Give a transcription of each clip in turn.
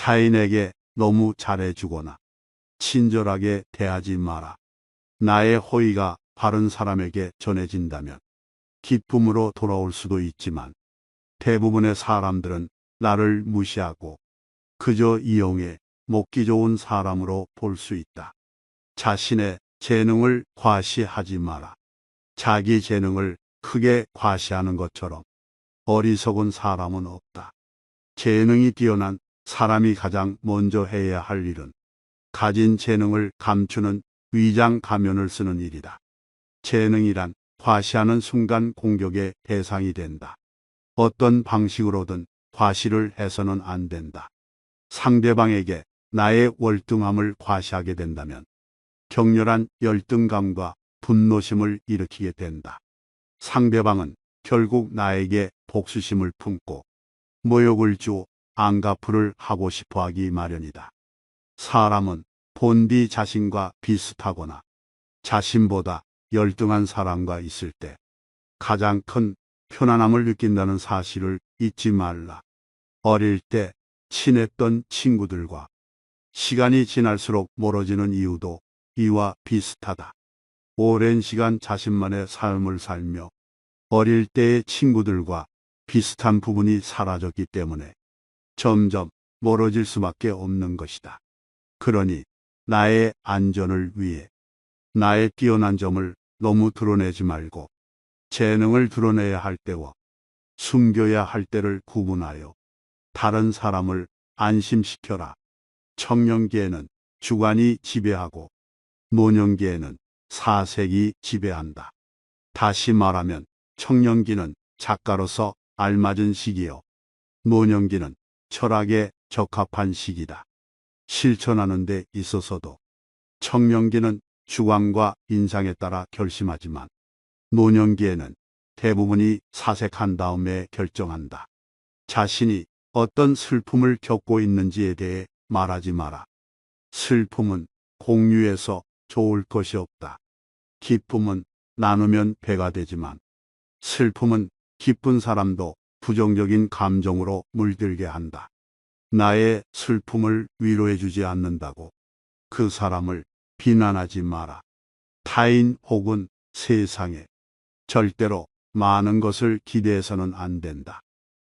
타인에게 너무 잘해주거나 친절하게 대하지 마라. 나의 호의가 바른 사람에게 전해진다면 기쁨으로 돌아올 수도 있지만 대부분의 사람들은 나를 무시하고 그저 이용해 먹기 좋은 사람으로 볼 수 있다. 자신의 재능을 과시하지 마라. 자기 재능을 크게 과시하는 것처럼 어리석은 사람은 없다. 재능이 뛰어난 사람이 가장 먼저 해야 할 일은 가진 재능을 감추는 위장 가면을 쓰는 일이다. 재능이란 과시하는 순간 공격의 대상이 된다. 어떤 방식으로든 과시를 해서는 안 된다. 상대방에게 나의 월등함을 과시하게 된다면 격렬한 열등감과 분노심을 일으키게 된다. 상대방은 결국 나에게 복수심을 품고 모욕을 주어 안갚을을 하고 싶어 하기 마련이다. 사람은 본디 자신과 비슷하거나 자신보다 열등한 사람과 있을 때 가장 큰 편안함을 느낀다는 사실을 잊지 말라. 어릴 때 친했던 친구들과 시간이 지날수록 멀어지는 이유도 이와 비슷하다. 오랜 시간 자신만의 삶을 살며 어릴 때의 친구들과 비슷한 부분이 사라졌기 때문에 점점 멀어질 수밖에 없는 것이다. 그러니 나의 안전을 위해 나의 뛰어난 점을 너무 드러내지 말고 재능을 드러내야 할 때와 숨겨야 할 때를 구분하여 다른 사람을 안심시켜라. 청년기에는 주관이 지배하고 노년기에는 사색이 지배한다. 다시 말하면 청년기는 작가로서 알맞은 시기요. 노년기는 철학에 적합한 시기다. 실천하는 데 있어서도 청년기는 주관과 인상에 따라 결심하지만 노년기에는 대부분이 사색한 다음에 결정한다. 자신이 어떤 슬픔을 겪고 있는지에 대해 말하지 마라. 슬픔은 공유해서 좋을 것이 없다. 기쁨은 나누면 배가 되지만 슬픔은 기쁜 사람도 부정적인 감정으로 물들게 한다. 나의 슬픔을 위로해주지 않는다고 그 사람을 비난하지 마라. 타인 혹은 세상에 절대로 많은 것을 기대해서는 안 된다.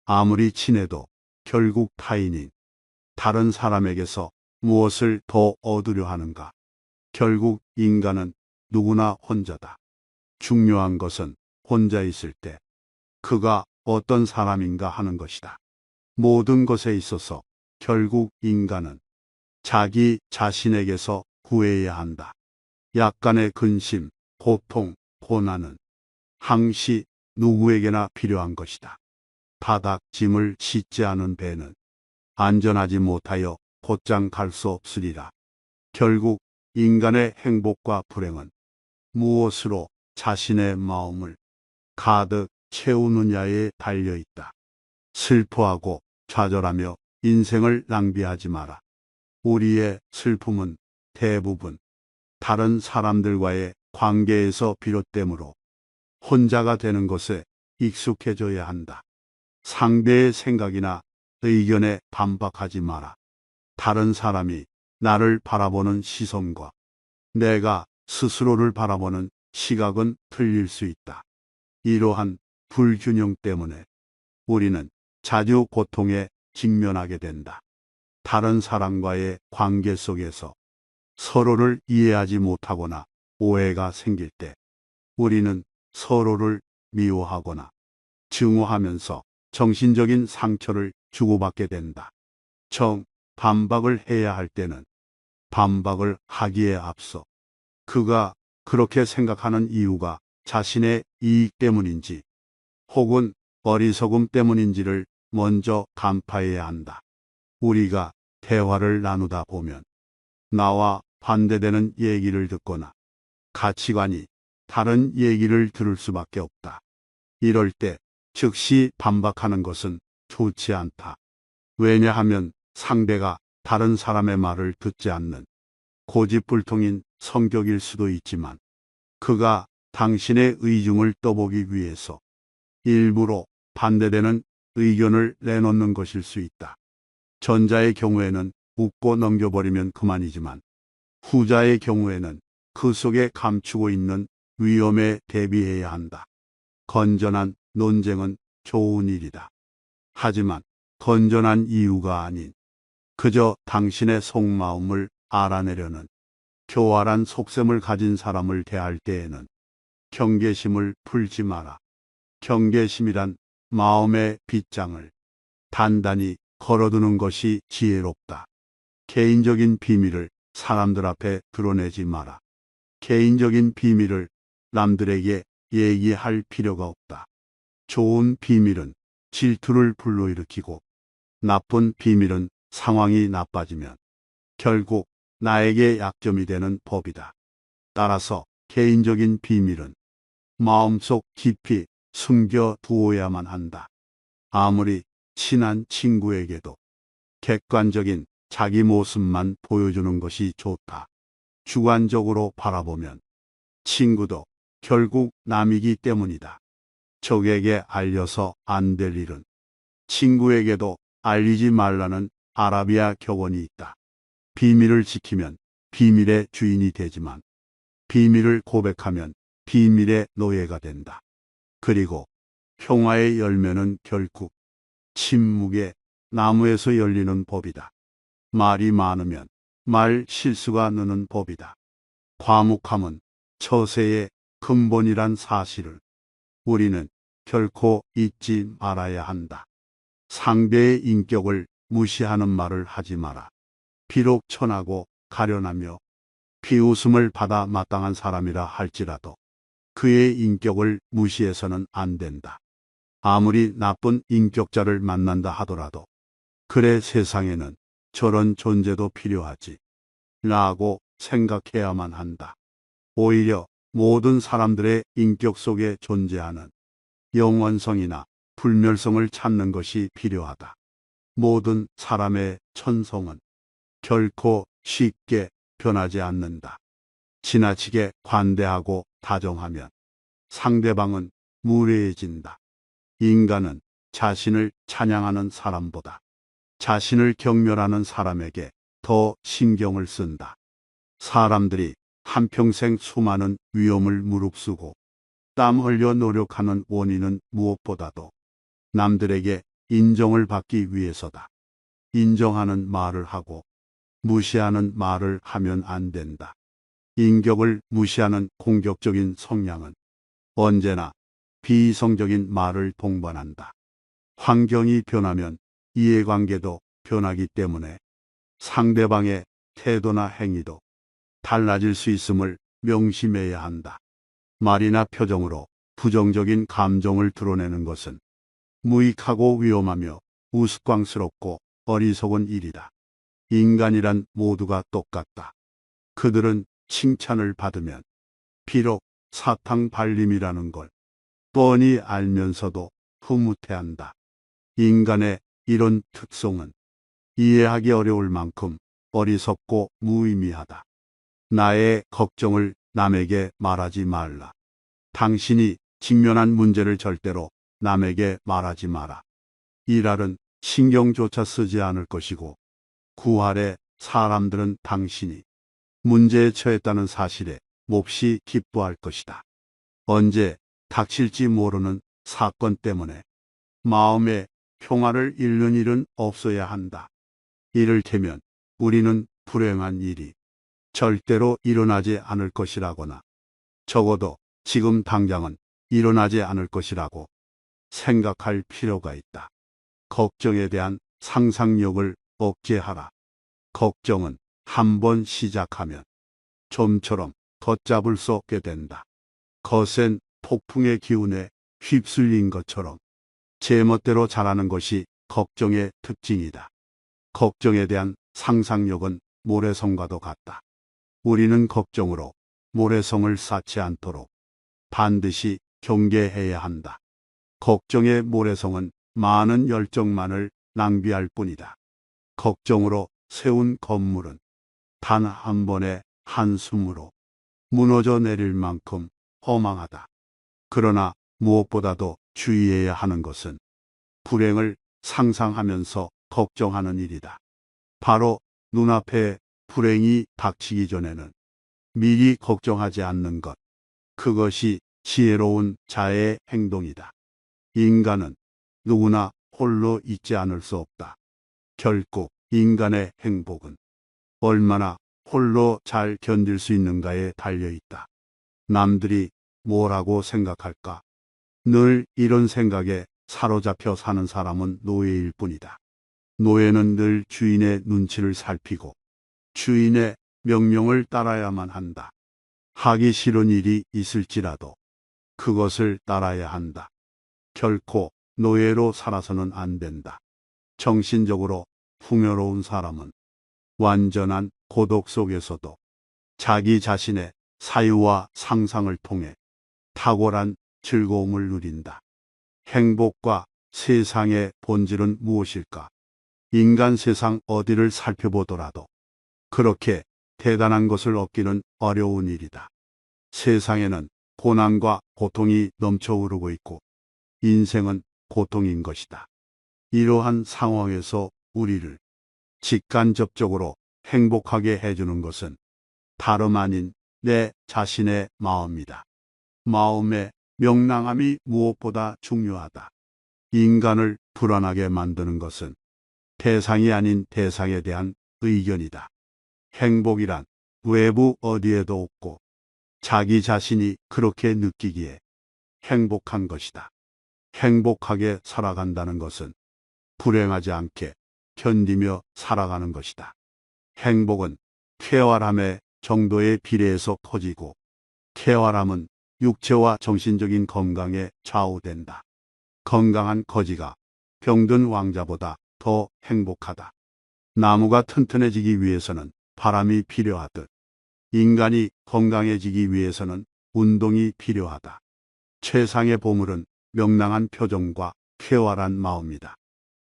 아무리 친해도 결국 타인인 다른 사람에게서 무엇을 더 얻으려 하는가? 결국 인간은 누구나 혼자다. 중요한 것은 혼자 있을 때 그가 어떤 사람인가 하는 것이다. 모든 것에 있어서 결국 인간은 자기 자신에게서 구해야 한다. 약간의 근심, 고통, 고난은 항시 누구에게나 필요한 것이다. 바닥 짐을 싣지 않은 배는 안전하지 못하여 곧장 갈 수 없으리라. 결국 인간의 행복과 불행은 무엇으로 자신의 마음을 가득 채우느냐에 달려 있다. 슬퍼하고 좌절하며 인생을 낭비하지 마라. 우리의 슬픔은 대부분 다른 사람들과의 관계에서 비롯되므로 혼자가 되는 것에 익숙해져야 한다. 상대의 생각이나 의견에 반박하지 마라. 다른 사람이 나를 바라보는 시선과 내가 스스로를 바라보는 시각은 틀릴 수 있다. 이러한 불균형 때문에 우리는 자주 고통에 직면하게 된다. 다른 사람과의 관계 속에서 서로를 이해하지 못하거나 오해가 생길 때 우리는 서로를 미워하거나 증오하면서 정신적인 상처를 주고받게 된다. 반박을 해야 할 때는 반박을 하기에 앞서 그가 그렇게 생각하는 이유가 자신의 이익 때문인지 혹은 어리석음 때문인지를 먼저 간파해야 한다. 우리가 대화를 나누다 보면 나와 반대되는 얘기를 듣거나 가치관이 다른 얘기를 들을 수밖에 없다. 이럴 때 즉시 반박하는 것은 좋지 않다. 왜냐하면 상대가 다른 사람의 말을 듣지 않는 고집불통인 성격일 수도 있지만 그가 당신의 의중을 떠보기 위해서 일부러 반대되는 의견을 내놓는 것일 수 있다. 전자의 경우에는 웃고 넘겨버리면 그만이지만 후자의 경우에는 그 속에 감추고 있는 위험에 대비해야 한다. 건전한 논쟁은 좋은 일이다. 하지만 건전한 이유가 아닌 그저 당신의 속마음을 알아내려는 교활한 속셈을 가진 사람을 대할 때에는 경계심을 풀지 마라. 경계심이란 마음의 빗장을 단단히 걸어두는 것이 지혜롭다. 개인적인 비밀을 사람들 앞에 드러내지 마라. 개인적인 비밀을 남들에게 얘기할 필요가 없다. 좋은 비밀은 질투를 불러일으키고 나쁜 비밀은 상황이 나빠지면 결국 나에게 약점이 되는 법이다. 따라서 개인적인 비밀은 마음속 깊이 숨겨 두어야만 한다. 아무리 친한 친구에게도 객관적인 자기 모습만 보여주는 것이 좋다. 주관적으로 바라보면 친구도 결국 남이기 때문이다. 적에게 알려서 안 될 일은 친구에게도 알리지 말라는 아라비아 격언이 있다. 비밀을 지키면 비밀의 주인이 되지만 비밀을 고백하면 비밀의 노예가 된다. 그리고 평화의 열매는 결국 침묵의 나무에서 열리는 법이다. 말이 많으면 말 실수가 느는 법이다. 과묵함은 처세의 근본이란 사실을 우리는 결코 잊지 말아야 한다. 상대의 인격을 무시하는 말을 하지 마라. 비록 천하고 가련하며 비웃음을 받아 마땅한 사람이라 할지라도 그의 인격을 무시해서는 안 된다. 아무리 나쁜 인격자를 만난다 하더라도 그래 세상에는 저런 존재도 필요하지 라고 생각해야만 한다. 오히려 모든 사람들의 인격 속에 존재하는 영원성이나 불멸성을 찾는 것이 필요하다. 모든 사람의 천성은 결코 쉽게 변하지 않는다. 지나치게 관대하고 다정하면 상대방은 무례해진다. 인간은 자신을 찬양하는 사람보다 자신을 경멸하는 사람에게 더 신경을 쓴다. 사람들이 한평생 수많은 위험을 무릅쓰고 땀 흘려 노력하는 원인은 무엇보다도 남들에게 인정을 받기 위해서다. 인정하는 말을 하고 무시하는 말을 하면 안 된다. 인격을 무시하는 공격적인 성향은 언제나 비이성적인 말을 동반한다. 환경이 변하면 이해관계도 변하기 때문에 상대방의 태도나 행위도 달라질 수 있음을 명심해야 한다. 말이나 표정으로 부정적인 감정을 드러내는 것은 무익하고 위험하며 우스꽝스럽고 어리석은 일이다. 인간이란 모두가 똑같다. 그들은 칭찬을 받으면 비록 사탕 발림이라는 걸 뻔히 알면서도 흐뭇해한다. 인간의 이런 특성은 이해하기 어려울 만큼 어리석고 무의미하다. 나의 걱정을 남에게 말하지 말라. 당신이 직면한 문제를 절대로 남에게 말하지 마라. 이랄은 신경조차 쓰지 않을 것이고 구할의 사람들은 당신이 문제에 처했다는 사실에 몹시 기뻐할 것이다. 언제 닥칠지 모르는 사건 때문에 마음의 평화를 잃는 일은 없어야 한다. 이를테면 우리는 불행한 일이 절대로 일어나지 않을 것이라거나 적어도 지금 당장은 일어나지 않을 것이라고 생각할 필요가 있다. 걱정에 대한 상상력을 억제하라. 걱정은 한번 시작하면 좀처럼 걷잡을 수 없게 된다. 거센 폭풍의 기운에 휩쓸린 것처럼 제멋대로 자라는 것이 걱정의 특징이다. 걱정에 대한 상상력은 모래성과도 같다. 우리는 걱정으로 모래성을 쌓지 않도록 반드시 경계해야 한다. 걱정의 모래성은 많은 열정만을 낭비할 뿐이다. 걱정으로 세운 건물은 단 한 번의 한숨으로 무너져 내릴 만큼 허망하다. 그러나 무엇보다도 주의해야 하는 것은 불행을 상상하면서 걱정하는 일이다. 바로 눈앞에 불행이 닥치기 전에는 미리 걱정하지 않는 것. 그것이 지혜로운 자의 행동이다. 인간은 누구나 홀로 있지 않을 수 없다. 결국 인간의 행복은 얼마나 홀로 잘 견딜 수 있는가에 달려 있다. 남들이 뭐라고 생각할까? 늘 이런 생각에 사로잡혀 사는 사람은 노예일 뿐이다. 노예는 늘 주인의 눈치를 살피고 주인의 명령을 따라야만 한다. 하기 싫은 일이 있을지라도 그것을 따라야 한다. 결코 노예로 살아서는 안 된다. 정신적으로 풍요로운 사람은 완전한 고독 속에서도 자기 자신의 사유와 상상을 통해 탁월한 즐거움을 누린다. 행복과 세상의 본질은 무엇일까? 인간 세상 어디를 살펴보더라도 그렇게 대단한 것을 얻기는 어려운 일이다. 세상에는 고난과 고통이 넘쳐 흐르고 있고 인생은 고통인 것이다. 이러한 상황에서 우리를 직간접적으로 행복하게 해주는 것은 다름 아닌 내 자신의 마음이다. 마음의 명랑함이 무엇보다 중요하다. 인간을 불안하게 만드는 것은 대상이 아닌 대상에 대한 의견이다. 행복이란 외부 어디에도 없고 자기 자신이 그렇게 느끼기에 행복한 것이다. 행복하게 살아간다는 것은 불행하지 않게 견디며 살아가는 것이다. 행복은 쾌활함의 정도에 비례해서 커지고 쾌활함은 육체와 정신적인 건강에 좌우된다. 건강한 거지가 병든 왕자보다 더 행복하다. 나무가 튼튼해지기 위해서는 바람이 필요하듯 인간이 건강해지기 위해서는 운동이 필요하다. 최상의 보물은 명랑한 표정과 쾌활한 마음이다.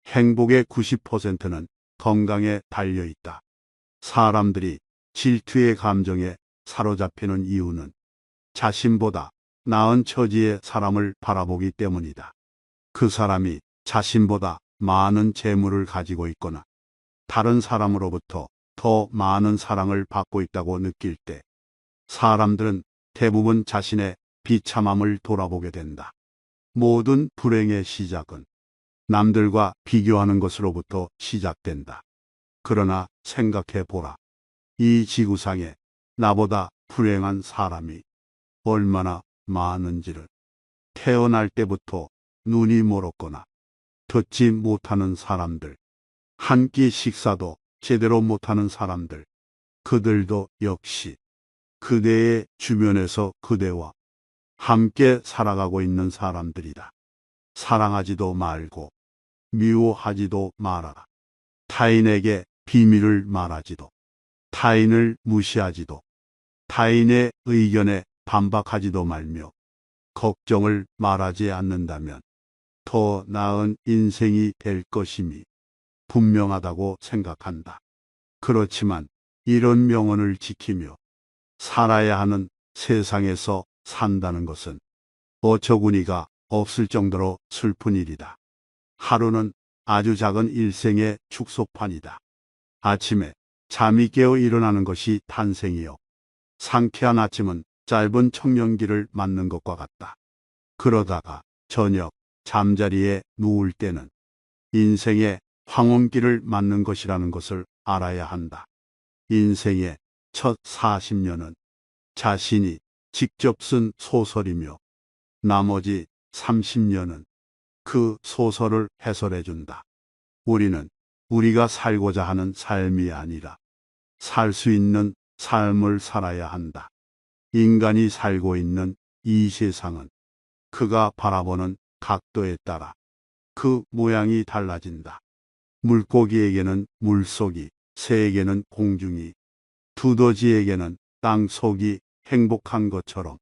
행복의 90%는 건강에 달려 있다. 사람들이 질투의 감정에 사로잡히는 이유는 자신보다 나은 처지의 사람을 바라보기 때문이다. 그 사람이 자신보다 많은 재물을 가지고 있거나 다른 사람으로부터 더 많은 사랑을 받고 있다고 느낄 때 사람들은 대부분 자신의 비참함을 돌아보게 된다. 모든 불행의 시작은 남들과 비교하는 것으로부터 시작된다. 그러나 생각해 보라. 이 지구상에 나보다 불행한 사람이 얼마나 많은지를. 태어날 때부터 눈이 멀었거나 듣지 못하는 사람들, 한 끼 식사도 제대로 못하는 사람들, 그들도 역시 그대의 주변에서 그대와 함께 살아가고 있는 사람들이다. 사랑하지도 말고 미워하지도 말아라. 타인에게 비밀을 말하지도, 타인을 무시하지도, 타인의 의견에 반박하지도 말며 걱정을 말하지 않는다면 더 나은 인생이 될 것임이 분명하다고 생각한다. 그렇지만 이런 명언을 지키며 살아야 하는 세상에서 산다는 것은 어처구니가 없을 정도로 슬픈 일이다. 하루는 아주 작은 일생의 축소판이다. 아침에 잠이 깨어 일어나는 것이 탄생이요. 상쾌한 아침은 짧은 청년기를 맞는 것과 같다. 그러다가 저녁 잠자리에 누울 때는 인생의 황혼기를 맞는 것이라는 것을 알아야 한다. 인생의 첫 40년은 자신이 직접 쓴 소설이며 나머지 30년은 그 소설을 해설해준다. 우리는 우리가 살고자 하는 삶이 아니라 살 수 있는 삶을 살아야 한다. 인간이 살고 있는 이 세상은 그가 바라보는 각도에 따라 그 모양이 달라진다. 물고기에게는 물속이, 새에게는 공중이, 두더지에게는 땅속이 행복한 것처럼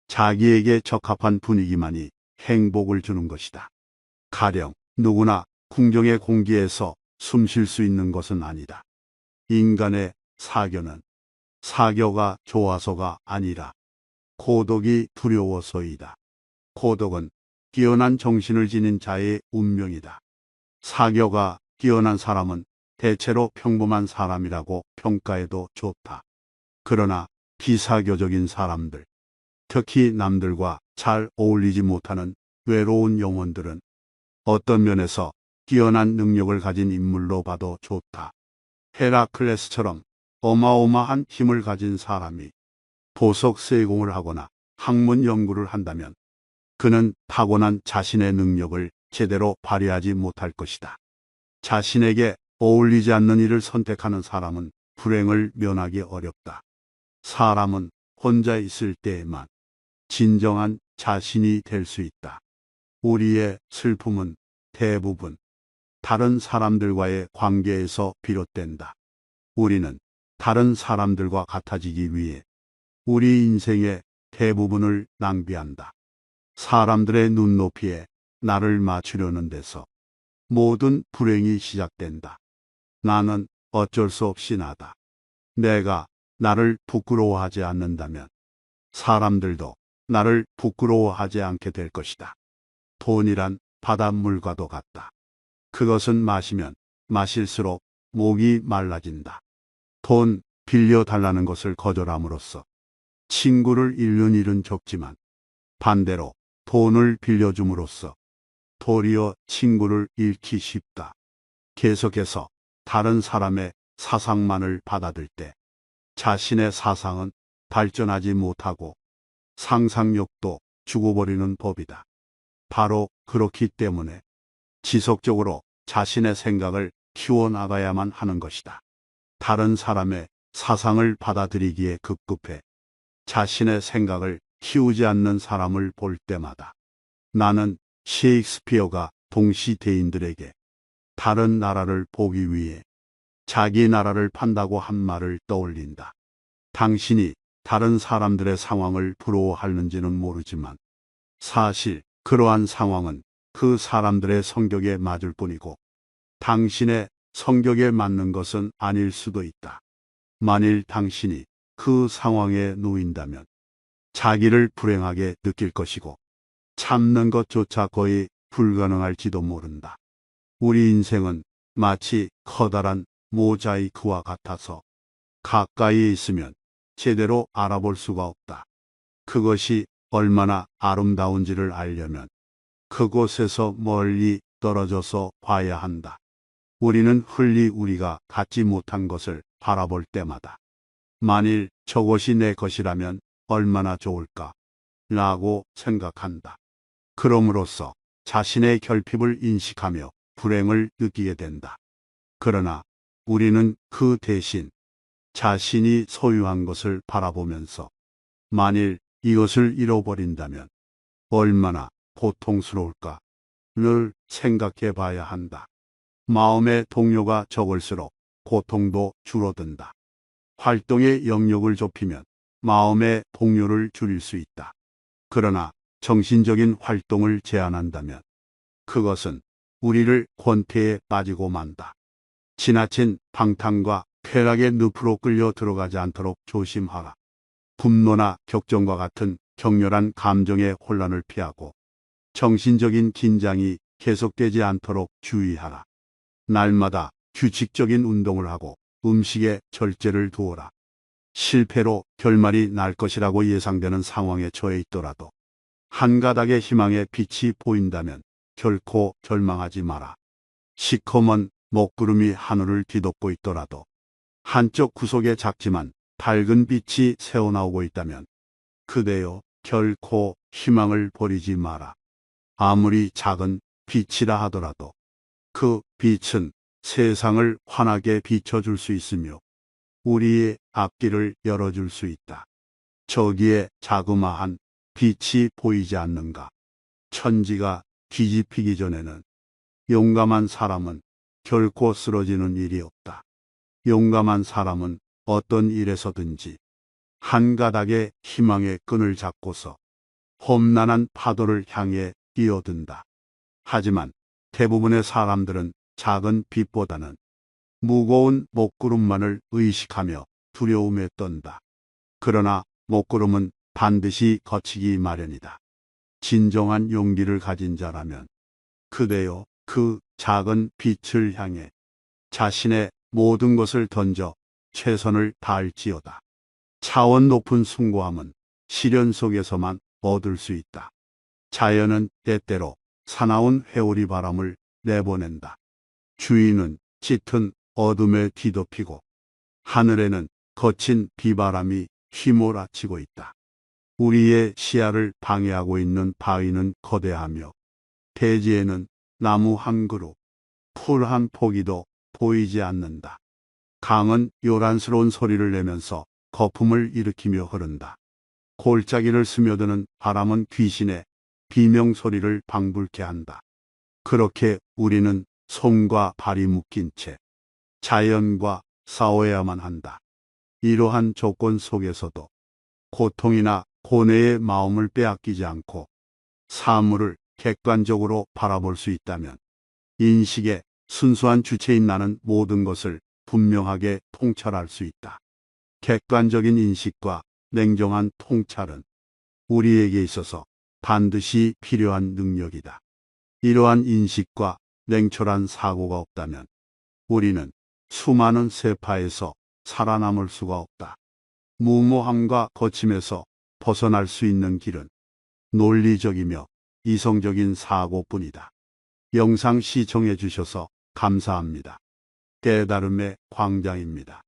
자기에게 적합한 분위기만이 행복을 주는 것이다. 가령 누구나 궁정의 공기에서 숨 쉴 수 있는 것은 아니다. 인간의 사교는 사교가 좋아서가 아니라 고독이 두려워서이다. 고독은 뛰어난 정신을 지닌 자의 운명이다. 사교가 뛰어난 사람은 대체로 평범한 사람이라고 평가해도 좋다. 그러나 기사교적인 사람들, 특히 남들과 잘 어울리지 못하는 외로운 영혼들은 어떤 면에서 뛰어난 능력을 가진 인물로 봐도 좋다. 헤라클레스처럼 어마어마한 힘을 가진 사람이 보석 세공을 하거나 학문 연구를 한다면 그는 타고난 자신의 능력을 제대로 발휘하지 못할 것이다. 자신에게 어울리지 않는 일을 선택하는 사람은 불행을 면하기 어렵다. 사람은 혼자 있을 때에만 진정한 자신이 될 수 있다. 우리의 슬픔은 대부분 다른 사람들과의 관계에서 비롯된다. 우리는 다른 사람들과 같아지기 위해 우리 인생의 대부분을 낭비한다. 사람들의 눈높이에 나를 맞추려는 데서 모든 불행이 시작된다. 나는 어쩔 수 없이 나다. 내가 나를 부끄러워하지 않는다면 사람들도 나를 부끄러워하지 않게 될 것이다. 돈이란 바닷물과도 같다. 그것은 마시면 마실수록 목이 말라진다. 돈 빌려달라는 것을 거절함으로써 친구를 잃는 일은 적지만 반대로 돈을 빌려줌으로써 도리어 친구를 잃기 쉽다. 계속해서 다른 사람의 사상만을 받아들 때 자신의 사상은 발전하지 못하고 상상력도 죽어버리는 법이다. 바로 그렇기 때문에 지속적으로 자신의 생각을 키워나가야만 하는 것이다. 다른 사람의 사상을 받아들이기에 급급해 자신의 생각을 키우지 않는 사람을 볼 때마다 나는 셰익스피어가 동시대인들에게 다른 나라를 보기 위해 자기 나라를 판다고 한 말을 떠올린다. 당신이 다른 사람들의 상황을 부러워하는지는 모르지만 사실 그러한 상황은 그 사람들의 성격에 맞을 뿐이고 당신의 성격에 맞는 것은 아닐 수도 있다. 만일 당신이 그 상황에 놓인다면 자기를 불행하게 느낄 것이고 참는 것조차 거의 불가능할지도 모른다. 우리 인생은 마치 커다란 모자이크와 같아서 가까이에 있으면 제대로 알아볼 수가 없다. 그것이 얼마나 아름다운지를 알려면 그곳에서 멀리 떨어져서 봐야 한다. 우리는 흘리 우리가 갖지 못한 것을 바라볼 때마다 만일 저것이 내 것이라면 얼마나 좋을까 라고 생각한다. 그럼으로써 자신의 결핍을 인식하며 불행을 느끼게 된다. 그러나 우리는 그 대신 자신이 소유한 것을 바라보면서 만일 이것을 잃어버린다면 얼마나 고통스러울까를 생각해 봐야 한다. 마음의 동요가 적을수록 고통도 줄어든다. 활동의 영역을 좁히면 마음의 동요를 줄일 수 있다. 그러나 정신적인 활동을 제한한다면 그것은 우리를 권태에 빠지고 만다. 지나친 방탕과 쾌락의 늪으로 끌려 들어가지 않도록 조심하라. 분노나 격정과 같은 격렬한 감정의 혼란을 피하고 정신적인 긴장이 계속되지 않도록 주의하라. 날마다 규칙적인 운동을 하고 음식에 절제를 두어라. 실패로 결말이 날 것이라고 예상되는 상황에 처해 있더라도 한 가닥의 희망의 빛이 보인다면 결코 절망하지 마라. 시커먼 먹구름이 하늘을 뒤덮고 있더라도 한쪽 구석에 작지만 밝은 빛이 새어나오고 있다면 그대여 결코 희망을 버리지 마라. 아무리 작은 빛이라 하더라도 그 빛은 세상을 환하게 비춰줄 수 있으며 우리의 앞길을 열어줄 수 있다. 저기에 자그마한 빛이 보이지 않는가? 천지가 뒤집히기 전에는 용감한 사람은 결코 쓰러지는 일이 없다. 용감한 사람은 어떤 일에서든지 한 가닥의 희망의 끈을 잡고서 험난한 파도를 향해 뛰어든다. 하지만 대부분의 사람들은 작은 빛보다는 무거운 먹구름만을 의식하며 두려움에 떤다. 그러나 먹구름은 반드시 거치기 마련이다. 진정한 용기를 가진 자라면 그대여 그 작은 빛을 향해 자신의 모든 것을 던져 최선을 다할지어다. 차원 높은 숭고함은 시련 속에서만 얻을 수 있다. 자연은 때때로 사나운 회오리 바람을 내보낸다. 주위는 짙은 어둠에 뒤덮이고 하늘에는 거친 비바람이 휘몰아치고 있다. 우리의 시야를 방해하고 있는 바위는 거대하며 대지에는 나무 한 그루, 풀 한 포기도 보이지 않는다. 강은 요란스러운 소리를 내면서 거품을 일으키며 흐른다. 골짜기를 스며드는 바람은 귀신의 비명소리를 방불케 한다. 그렇게 우리는 손과 발이 묶인 채 자연과 싸워야만 한다. 이러한 조건 속에서도 고통이나 고뇌의 마음을 빼앗기지 않고 사물을 객관적으로 바라볼 수 있다면 인식의 순수한 주체인 나는 모든 것을 분명하게 통찰할 수 있다. 객관적인 인식과 냉정한 통찰은 우리에게 있어서 반드시 필요한 능력이다. 이러한 인식과 냉철한 사고가 없다면 우리는 수많은 세파에서 살아남을 수가 없다. 무모함과 거침에서 벗어날 수 있는 길은 논리적이며 이성적인 사고뿐이다. 영상 시청해 주셔서 감사합니다. 깨달음의 광장입니다.